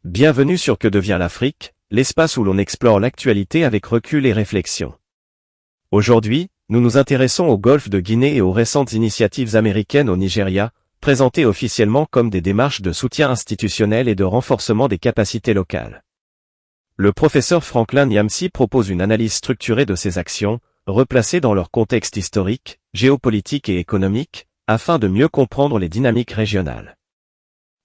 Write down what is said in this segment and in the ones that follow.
Bienvenue sur Que devient l'Afrique, l'espace où l'on explore l'actualité avec recul et réflexion. Aujourd'hui, nous nous intéressons au golfe de Guinée et aux récentes initiatives américaines au Nigeria, présentées officiellement comme des démarches de soutien institutionnel et de renforcement des capacités locales. Le professeur Franklin Nyamsi propose une analyse structurée de ces actions, replacées dans leur contexte historique, géopolitique et économique, afin de mieux comprendre les dynamiques régionales.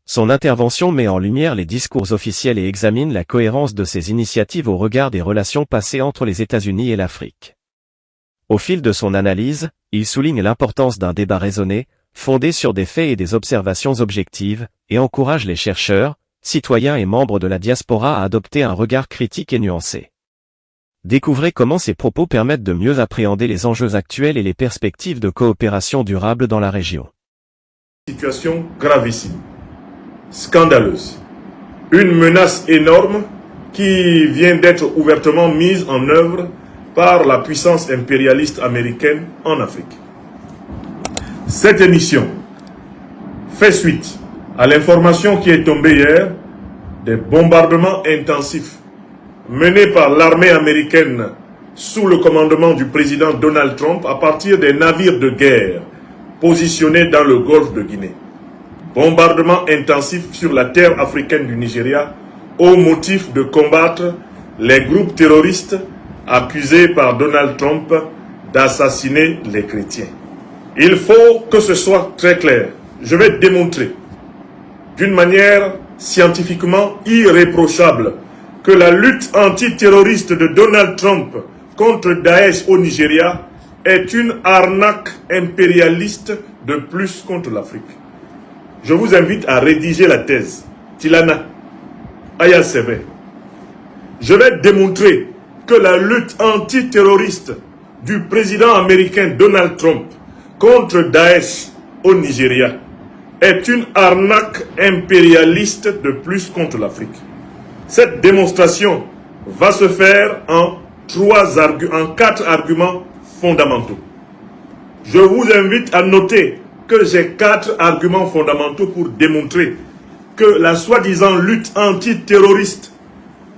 Son intervention met en lumière les discours officiels et examine la cohérence de ces initiatives au regard des relations passées entre les États-Unis et l'Afrique. Au fil de son analyse, il souligne l'importance d'un débat raisonné, fondé sur des faits et des observations objectives, et encourage les chercheurs, citoyens et membres de la diaspora à adopter un regard critique et nuancé. Découvrez comment ces propos permettent de mieux appréhender les enjeux actuels et les perspectives de coopération durable dans la région. Situation gravissime, scandaleuse, une menace énorme qui vient d'être ouvertement mise en œuvre par la puissance impérialiste américaine en Afrique. Cette émission fait suite à l'information qui est tombée hier des bombardements intensifs menés par l'armée américaine sous le commandement du président Donald Trump à partir des navires de guerre positionnés dans le golfe de Guinée. Bombardements intensifs sur la terre africaine du Nigeria au motif de combattre les groupes terroristes accusés par Donald Trump d'assassiner les chrétiens. Il faut que ce soit très clair. Je vais démontrer d'une manière scientifiquement irréprochable que la lutte antiterroriste de Donald Trump contre Daesh au Nigeria est une arnaque impérialiste de plus contre l'Afrique. Je vous invite à rédiger la thèse. Tilana Aya Sebe. Je vais démontrer que la lutte antiterroriste du président américain Donald Trump contre Daesh au Nigeria est une arnaque impérialiste de plus contre l'Afrique. Cette démonstration va se faire en 4 arguments fondamentaux. Je vous invite à noter que j'ai 4 arguments fondamentaux pour démontrer que la soi-disant lutte antiterroriste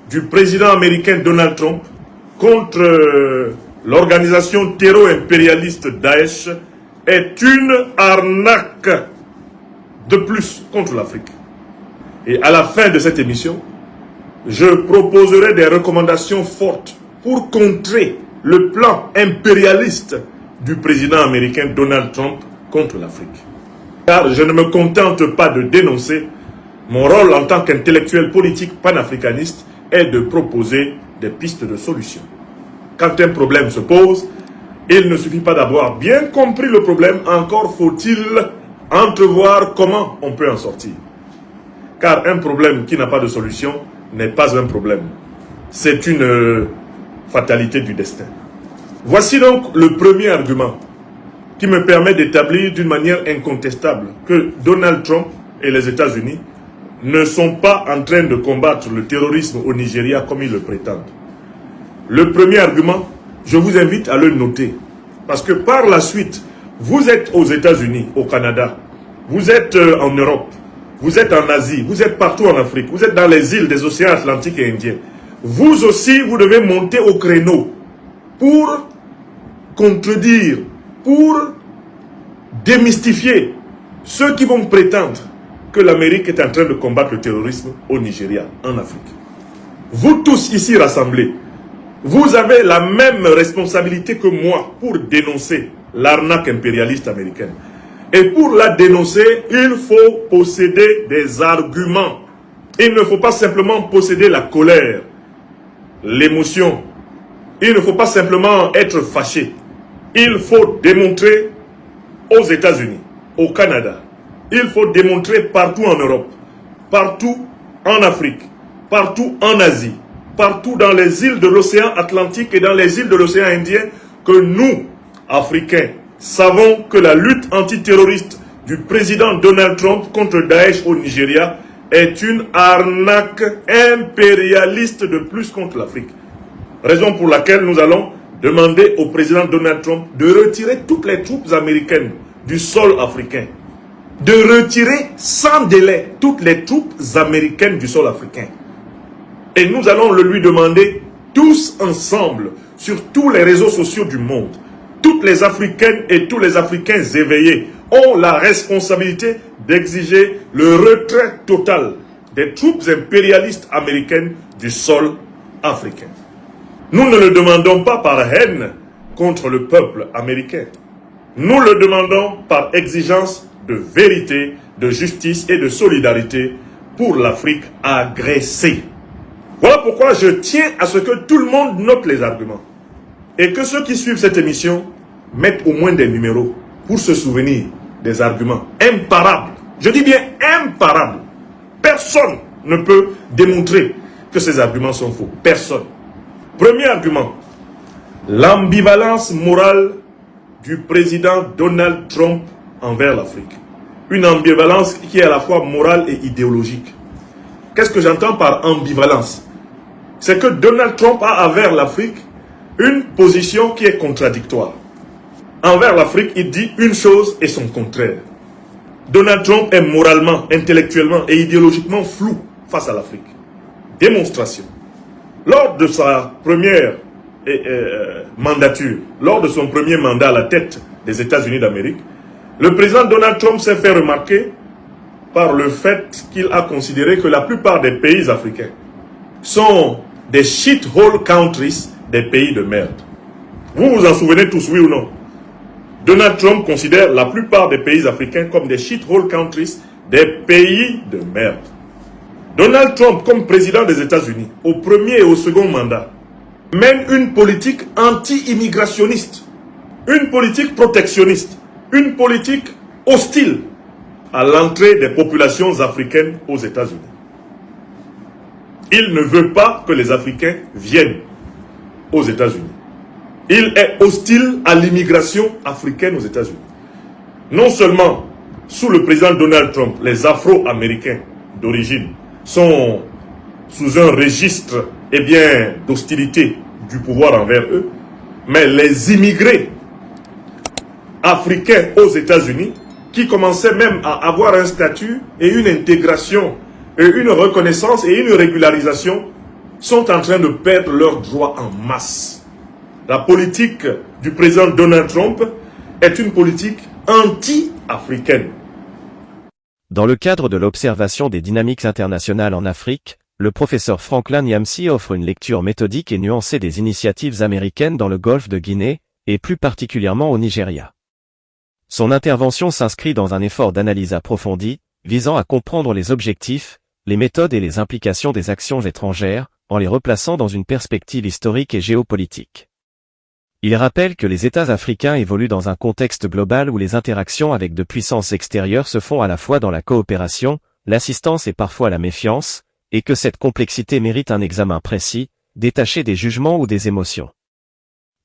du président américain Donald Trump contre l'organisation terror-impérialiste Daesh est une arnaque de plus contre l'Afrique. Et à la fin de cette émission, je proposerai des recommandations fortes pour contrer le plan impérialiste du président américain Donald Trump contre l'Afrique. Car je ne me contente pas de dénoncer, mon rôle en tant qu'intellectuel politique panafricaniste est de proposer des pistes de solution. Quand un problème se pose, il ne suffit pas d'avoir bien compris le problème, encore faut-il entrevoir comment on peut en sortir. Car un problème qui n'a pas de solution n'est pas un problème. C'est une fatalité du destin. Voici donc le premier argument qui me permet d'établir d'une manière incontestable que Donald Trump et les États-Unis ne sont pas en train de combattre le terrorisme au Nigeria comme ils le prétendent. Le premier argument, je vous invite à le noter. Parce que par la suite, vous êtes aux États-Unis, au Canada, vous êtes en Europe, vous êtes en Asie, vous êtes partout en Afrique, vous êtes dans les îles des océans Atlantique et Indien. Vous aussi, vous devez monter au créneau pour contredire, pour démystifier ceux qui vont prétendre que l'Amérique est en train de combattre le terrorisme au Nigeria, en Afrique. Vous tous ici rassemblés, vous avez la même responsabilité que moi pour dénoncer l'arnaque impérialiste américaine. Et pour la dénoncer, il faut posséder des arguments. Il ne faut pas simplement posséder la colère, l'émotion. Il ne faut pas simplement être fâché. Il faut démontrer aux États-Unis, au Canada. Il faut démontrer partout en Europe, partout en Afrique, partout en Asie, partout dans les îles de l'océan Atlantique et dans les îles de l'océan Indien, que nous, Africains, savons que la lutte antiterroriste du président Donald Trump contre Daesh au Nigeria est une arnaque impérialiste de plus contre l'Afrique. Raison pour laquelle nous allons demander au président Donald Trump de retirer toutes les troupes américaines du sol africain de retirer sans délai toutes les troupes américaines du sol africain. Et nous allons le lui demander tous ensemble, sur tous les réseaux sociaux du monde. Toutes les Africaines et tous les Africains éveillés ont la responsabilité d'exiger le retrait total des troupes impérialistes américaines du sol africain. Nous ne le demandons pas par haine contre le peuple américain. Nous le demandons par exigence de vérité, de justice et de solidarité pour l'Afrique agressée. Voilà pourquoi je tiens à ce que tout le monde note les arguments. Et que ceux qui suivent cette émission mettent au moins des numéros pour se souvenir des arguments imparables. Je dis bien imparables. Personne ne peut démontrer que ces arguments sont faux. Personne. Premier argument. L'ambivalence morale du président Donald Trump envers l'Afrique. Une ambivalence qui est à la fois morale et idéologique. Qu'est-ce que j'entends par ambivalence? C'est que Donald Trump a envers l'Afrique une position qui est contradictoire. Envers l'Afrique, il dit une chose et son contraire. Donald Trump est moralement, intellectuellement et idéologiquement flou face à l'Afrique. Démonstration. Lors de sa première mandature, lors de son premier mandat à la tête des États-Unis d'Amérique, le président Donald Trump s'est fait remarquer par le fait qu'il a considéré que la plupart des pays africains sont des shithole countries, des pays de merde. Vous vous en souvenez tous, oui ou non? Donald Trump considère la plupart des pays africains comme des shithole countries, des pays de merde. Donald Trump, comme président des États-Unis, au premier et au second mandat, mène une politique anti-immigrationniste, une politique protectionniste, une politique hostile à l'entrée des populations africaines aux États-Unis. Il ne veut pas que les Africains viennent aux États-Unis. Il est hostile à l'immigration africaine aux États-Unis. Non seulement, sous le président Donald Trump, les Afro-Américains d'origine sont sous un registre d'hostilité du pouvoir envers eux, mais les immigrés africains aux États-Unis, qui commençaient même à avoir un statut et une intégration, et une reconnaissance et une régularisation, sont en train de perdre leurs droits en masse. La politique du président Donald Trump est une politique anti-africaine. Dans le cadre de l'observation des dynamiques internationales en Afrique, le professeur Franklin Nyamsi offre une lecture méthodique et nuancée des initiatives américaines dans le golfe de Guinée, et plus particulièrement au Nigeria. Son intervention s'inscrit dans un effort d'analyse approfondie, visant à comprendre les objectifs, les méthodes et les implications des actions étrangères, en les replaçant dans une perspective historique et géopolitique. Il rappelle que les États africains évoluent dans un contexte global où les interactions avec de puissances extérieures se font à la fois dans la coopération, l'assistance et parfois la méfiance, et que cette complexité mérite un examen précis, détaché des jugements ou des émotions.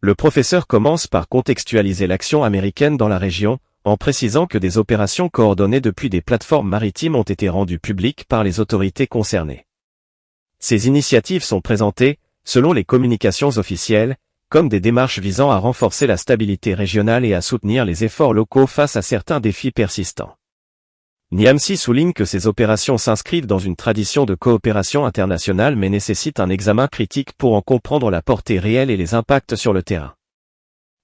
Le professeur commence par contextualiser l'action américaine dans la région, en précisant que des opérations coordonnées depuis des plateformes maritimes ont été rendues publiques par les autorités concernées. Ces initiatives sont présentées, selon les communications officielles, comme des démarches visant à renforcer la stabilité régionale et à soutenir les efforts locaux face à certains défis persistants. Nyamsi souligne que ces opérations s'inscrivent dans une tradition de coopération internationale mais nécessitent un examen critique pour en comprendre la portée réelle et les impacts sur le terrain.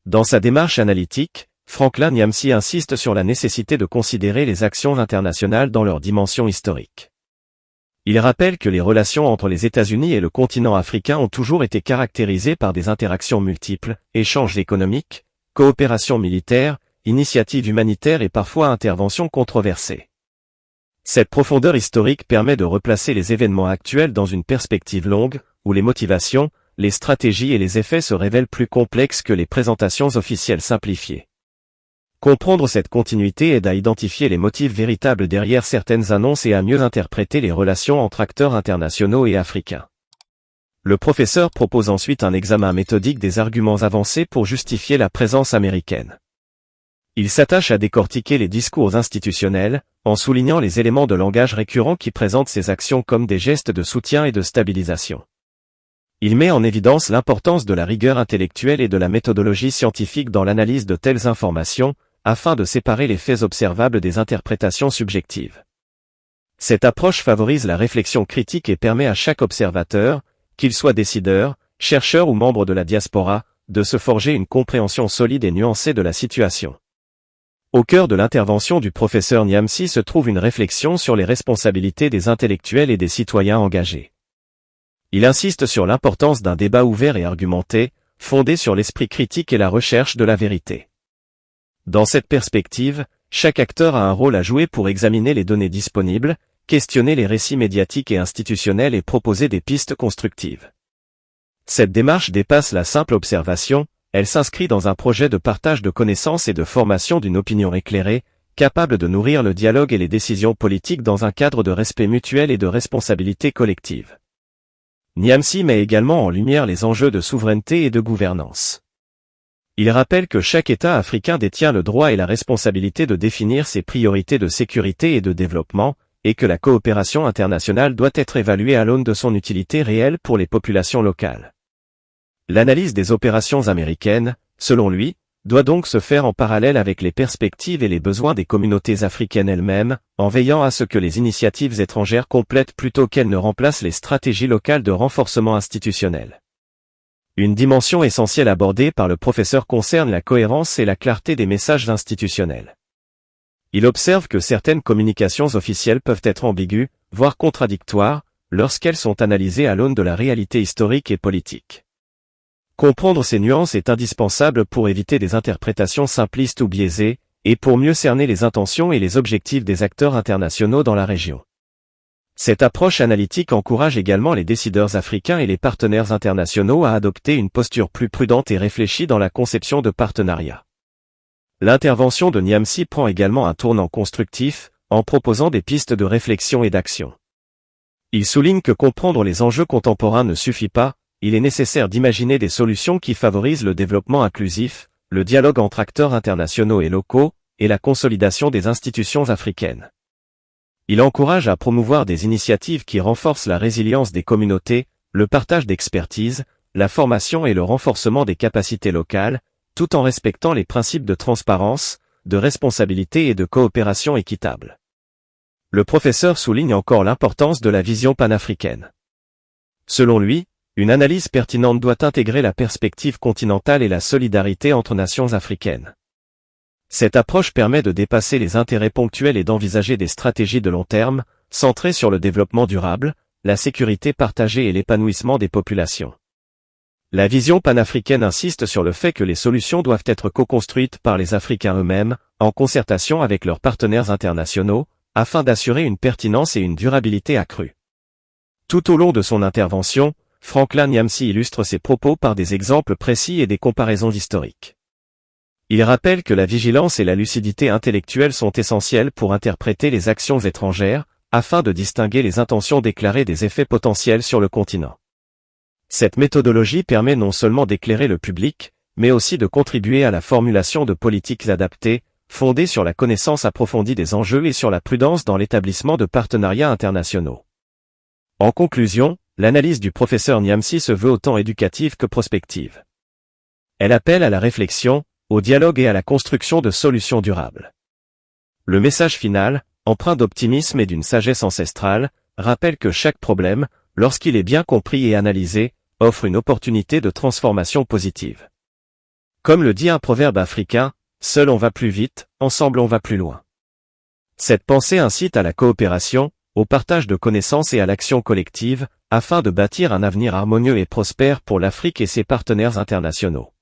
Dans sa démarche analytique, Franklin Nyamsi insiste sur la nécessité de considérer les actions internationales dans leur dimension historique. Il rappelle que les relations entre les États-Unis et le continent africain ont toujours été caractérisées par des interactions multiples, échanges économiques, coopération militaire, initiatives humanitaires et parfois interventions controversées. Cette profondeur historique permet de replacer les événements actuels dans une perspective longue, où les motivations, les stratégies et les effets se révèlent plus complexes que les présentations officielles simplifiées. Comprendre cette continuité aide à identifier les motifs véritables derrière certaines annonces et à mieux interpréter les relations entre acteurs internationaux et africains. Le professeur propose ensuite un examen méthodique des arguments avancés pour justifier la présence américaine. Il s'attache à décortiquer les discours institutionnels, en soulignant les éléments de langage récurrents qui présentent ces actions comme des gestes de soutien et de stabilisation. Il met en évidence l'importance de la rigueur intellectuelle et de la méthodologie scientifique dans l'analyse de telles informations, afin de séparer les faits observables des interprétations subjectives. Cette approche favorise la réflexion critique et permet à chaque observateur, qu'il soit décideur, chercheur ou membre de la diaspora, de se forger une compréhension solide et nuancée de la situation. Au cœur de l'intervention du professeur Niamsi se trouve une réflexion sur les responsabilités des intellectuels et des citoyens engagés. Il insiste sur l'importance d'un débat ouvert et argumenté, fondé sur l'esprit critique et la recherche de la vérité. Dans cette perspective, chaque acteur a un rôle à jouer pour examiner les données disponibles, questionner les récits médiatiques et institutionnels et proposer des pistes constructives. Cette démarche dépasse la simple observation, elle s'inscrit dans un projet de partage de connaissances et de formation d'une opinion éclairée, capable de nourrir le dialogue et les décisions politiques dans un cadre de respect mutuel et de responsabilité collective. Niamsi met également en lumière les enjeux de souveraineté et de gouvernance. Il rappelle que chaque État africain détient le droit et la responsabilité de définir ses priorités de sécurité et de développement, et que la coopération internationale doit être évaluée à l'aune de son utilité réelle pour les populations locales. L'analyse des opérations américaines, selon lui, doit donc se faire en parallèle avec les perspectives et les besoins des communautés africaines elles-mêmes, en veillant à ce que les initiatives étrangères complètent plutôt qu'elles ne remplacent les stratégies locales de renforcement institutionnel. Une dimension essentielle abordée par le professeur concerne la cohérence et la clarté des messages institutionnels. Il observe que certaines communications officielles peuvent être ambiguës, voire contradictoires, lorsqu'elles sont analysées à l'aune de la réalité historique et politique. Comprendre ces nuances est indispensable pour éviter des interprétations simplistes ou biaisées, et pour mieux cerner les intentions et les objectifs des acteurs internationaux dans la région. Cette approche analytique encourage également les décideurs africains et les partenaires internationaux à adopter une posture plus prudente et réfléchie dans la conception de partenariats. L'intervention de Niamsi prend également un tournant constructif, en proposant des pistes de réflexion et d'action. Il souligne que comprendre les enjeux contemporains ne suffit pas, il est nécessaire d'imaginer des solutions qui favorisent le développement inclusif, le dialogue entre acteurs internationaux et locaux, et la consolidation des institutions africaines. Il encourage à promouvoir des initiatives qui renforcent la résilience des communautés, le partage d'expertise, la formation et le renforcement des capacités locales, tout en respectant les principes de transparence, de responsabilité et de coopération équitable. Le professeur souligne encore l'importance de la vision panafricaine. Selon lui, une analyse pertinente doit intégrer la perspective continentale et la solidarité entre nations africaines. Cette approche permet de dépasser les intérêts ponctuels et d'envisager des stratégies de long terme, centrées sur le développement durable, la sécurité partagée et l'épanouissement des populations. La vision panafricaine insiste sur le fait que les solutions doivent être co-construites par les Africains eux-mêmes, en concertation avec leurs partenaires internationaux, afin d'assurer une pertinence et une durabilité accrues. Tout au long de son intervention, Franklin Niamsi illustre ses propos par des exemples précis et des comparaisons historiques. Il rappelle que la vigilance et la lucidité intellectuelle sont essentielles pour interpréter les actions étrangères, afin de distinguer les intentions déclarées des effets potentiels sur le continent. Cette méthodologie permet non seulement d'éclairer le public, mais aussi de contribuer à la formulation de politiques adaptées, fondées sur la connaissance approfondie des enjeux et sur la prudence dans l'établissement de partenariats internationaux. En conclusion, l'analyse du professeur Niamsi se veut autant éducative que prospective. Elle appelle à la réflexion, au dialogue et à la construction de solutions durables. Le message final, empreint d'optimisme et d'une sagesse ancestrale, rappelle que chaque problème, lorsqu'il est bien compris et analysé, offre une opportunité de transformation positive. Comme le dit un proverbe africain, seul on va plus vite, ensemble on va plus loin. Cette pensée incite à la coopération, au partage de connaissances et à l'action collective, afin de bâtir un avenir harmonieux et prospère pour l'Afrique et ses partenaires internationaux.